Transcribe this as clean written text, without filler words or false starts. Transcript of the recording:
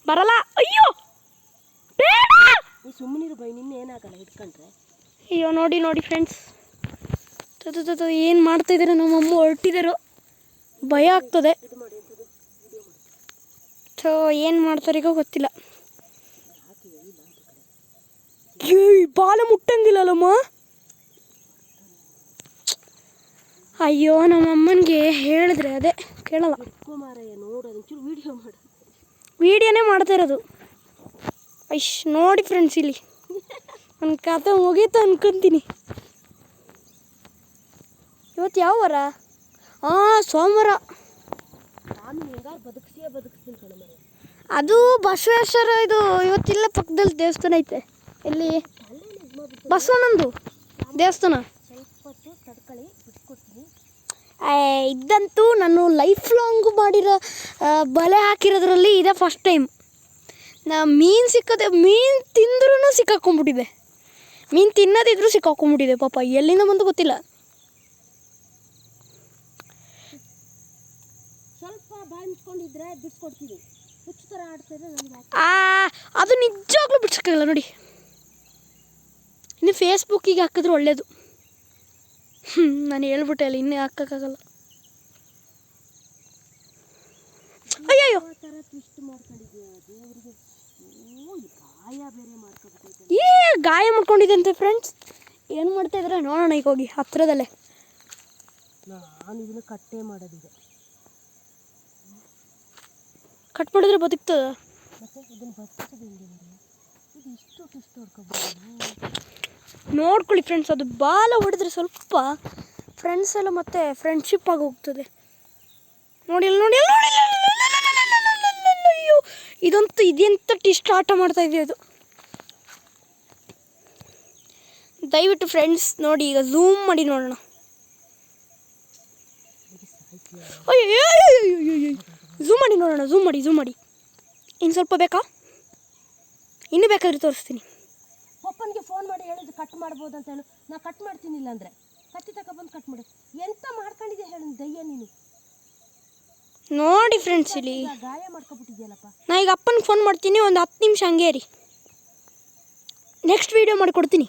ಬರಲ್ಲ. ಅಯ್ಯೋ ಬೇಡ, ನೀ ಸುಮ್ಮನಿರು ಬೈ, ನಿನ್ನೆ ಏನಾಗಲ್ಲ ಹಿಡ್ಕೊಂಡ್ರೆ. ಅಯ್ಯೋ ನೋಡಿ ನೋಡಿ ಫ್ರೆಂಡ್ಸ್, ಏನು ಮಾಡ್ತಾಯಿದ್ದಾರೆ ನಮ್ಮಮ್ಮ, ಹೊರಟಿದ್ದಾರೆ, ಭಯ ಆಗ್ತದೆ. ಸೊ ಏನು ಮಾಡ್ತಾರೆ ಈಗ ಗೊತ್ತಿಲ್ಲ. ಬಾಲ ಮುಟ್ಟಂಗಿಲ್ಲಲ್ಲಮ್ಮ. ಅಯ್ಯೋ ನಮ್ಮಮ್ಮನಿಗೆ ಹೇಳಿದ್ರೆ ಅದೇ ಕೇಳಲ್ಲ. ವಿಡಿಯೋನೇ ಮಾಡ್ತಾ ಇರೋದು. ನೋಡಿ ಫ್ರೆಂಡ್ಸ್, ಇಲ್ಲಿ ನನ್ನ ಕತೆ ಮುಗೀತು ಅನ್ಕೊಂತೀನಿ. ಇವತ್ತು ಯಾವ ವಾರ? ಸೋಮವಾರ. ಅದು ಬಸವೇಶ್ವರ, ಇದು ಇವತ್ತಿಲ್ಲ ಪಕ್ಕದಲ್ಲಿ ದೇವಸ್ಥಾನ ಐತೆ. ಇಲ್ಲಿ ಬಸವಣ್ಣಂದು ದೇವಸ್ಥಾನ. ಇದಂತೂ ನಾನು ಲೈಫ್ ಲಾಂಗ್ ಮಾಡಿರೋ ಬಲೆ ಹಾಕಿರೋದ್ರಲ್ಲಿ ಇದೇ ಫಸ್ಟ್ ಟೈಮ್. ಮೀನು ಸಿಕ್ಕದೆ, ಮೀನು ತಿಂದ್ರೂ ಸಿಕ್ಕಾಕೊಂಡ್ಬಿಟ್ಟಿದೆ, ಮೀನು ತಿನ್ನೋದಿದ್ರೂ ಸಿಕ್ಕಾಕೊಂಡ್ಬಿಟ್ಟಿದೆ ಪಾಪ, ಎಲ್ಲಿಂದ ಬಂದು ಗೊತ್ತಿಲ್ಲ. ಅದು ನಿಜವಾಗ್ಲೂ ಬಿಡ್ಸೋಕ್ಕಾಗಲ್ಲ ನೋಡಿ. ಇನ್ನು ಫೇಸ್ಬುಕ್ಕಿಗೆ ಹಾಕಿದ್ರೆ ಒಳ್ಳೇದು. ನಾನು ಹೇಳ್ಬಿಟ್ಟೆ ಅಲ್ಲ, ಇನ್ನೇ ಹಾಕೋಕ್ಕಾಗಲ್ಲ. ಅಯ್ಯಯ್ಯೋ, ಗಾಯ ಮಾಡ್ಕೊಂಡಿದೆ ಅಂತೆ ಫ್ರೆಂಡ್ಸ್. ಏನು ಮಾಡ್ತಾ ಇದ್ರೆ ನೋಡೋಣ ಈಗ ಹೋಗಿ ಹತ್ರದಲ್ಲೇ. ನಾನು ಇದನ್ನು ಕಟ್ಟೆ ಮಾಡೋದಿದೆ, ಕಟ್ ಮಾಡಿದ್ರೆ ಬದುಕ್ತದ. ನೋಡ್ಕೊಳ್ಳಿ ಫ್ರೆಂಡ್ಸ್, ಅದು ಬಾಲ ಹೊಡೆದ್ರೆ ಸ್ವಲ್ಪ ಫ್ರೆಂಡ್ಸ್ ಎಲ್ಲ ಮತ್ತೆ ಫ್ರೆಂಡ್ಶಿಪ್ ಆಗಿ ಹೋಗ್ತದೆ. ನೋಡಿ ನೋಡಿ, ಅಯ್ಯೋ ಇದಂತೂ ಇದೆಂತ ಇಷ್ಟು ಆಟ ಮಾಡ್ತಾ ಇದೆ ಅದು. ದಯವಿಟ್ಟು ಫ್ರೆಂಡ್ಸ್ ನೋಡಿ, ಈಗ ಝೂಮ್ ಮಾಡಿ ನೋಡೋಣ. ಅಯ್ಯೋ ಝೂಮ್ ಮಾಡಿ ನೋಡೋಣ, ಝೂಮ್ ಮಾಡಿ. ಇನ್ನು ಸ್ವಲ್ಪ ಬೇಕಾ? ಇನ್ನೂ ಬೇಕಾದ್ರೆ ತೋರಿಸ್ತೀನಿ. ಪಪ್ಪನಿಗೆ ಫೋನ್ ಮಾಡಿ ಹೇಳಿದ್ರು ಕಟ್ ಮಾಡ್ಬೋದು ಅಂತ ಹೇಳು. ನಾ ಕಟ್ ಮಾಡ್ತೀನಿ, ಇಲ್ಲ ಅಂದರೆ ಕತ್ತಿ ತಗೊಬಂದು ಕಟ್ ಮಾಡು. ಎಂತ ಮಾಡ್ಕೊಂಡಿದ್ದೆ ಹೇಳು ದಯ್ಯ ನೀನು. ನೋಡಿ ಫ್ರೆಂಡ್ಸ್, ಇಲ್ಲಿ ಗಾಯ ಮಾಡ್ಕೊಬಿಟ್ಟಿದ್ಯಲ್ಲಪ್ಪ. ನಾ ಈಗ ಅಪ್ಪನಿಗೆ ಫೋನ್ ಮಾಡ್ತೀನಿ, ಒಂದು 10 ನಿಮಿಷ ಹಂಗೆ ರೀ, ನೆಕ್ಸ್ಟ್ ವೀಡಿಯೋ ಮಾಡಿಕೊಡ್ತೀನಿ.